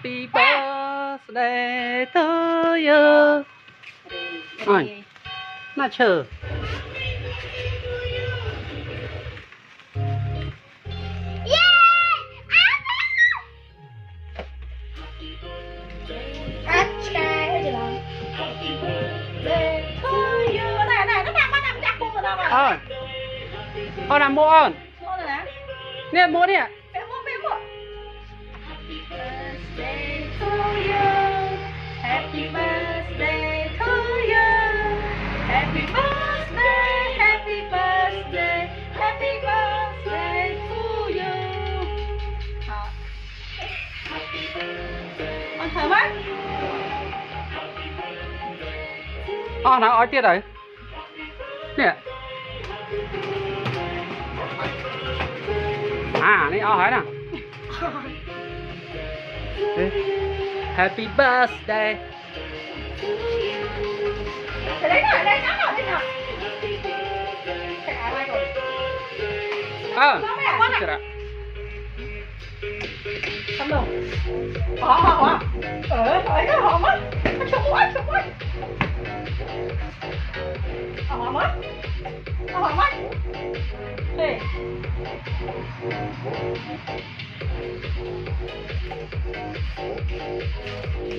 Happy birthday to you. Rồi, nó chờ. Làm mua ơn. Nè mua đi ạ. Happy birthday to you. Happy birthday, happy birthday, happy birthday to you. Con thở mắt. Nào ói tiết rồi. Nè. Này ói nè. Happy birthday. Lấy rồi, lấy nó rồi, lấy rồi. Chạy ai quay rồi. Chết ạ. Không đâu. Hả? Cái họ mất. Nó trúng quá. Họ mất. Đây.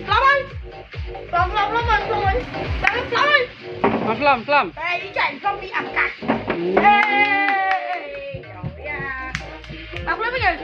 Lâm ơi. Lâm ơi. Lâm. Đây đi chạy không bị ẩm cặt. Ê. Trời ơi. Đọc lên bây giờ.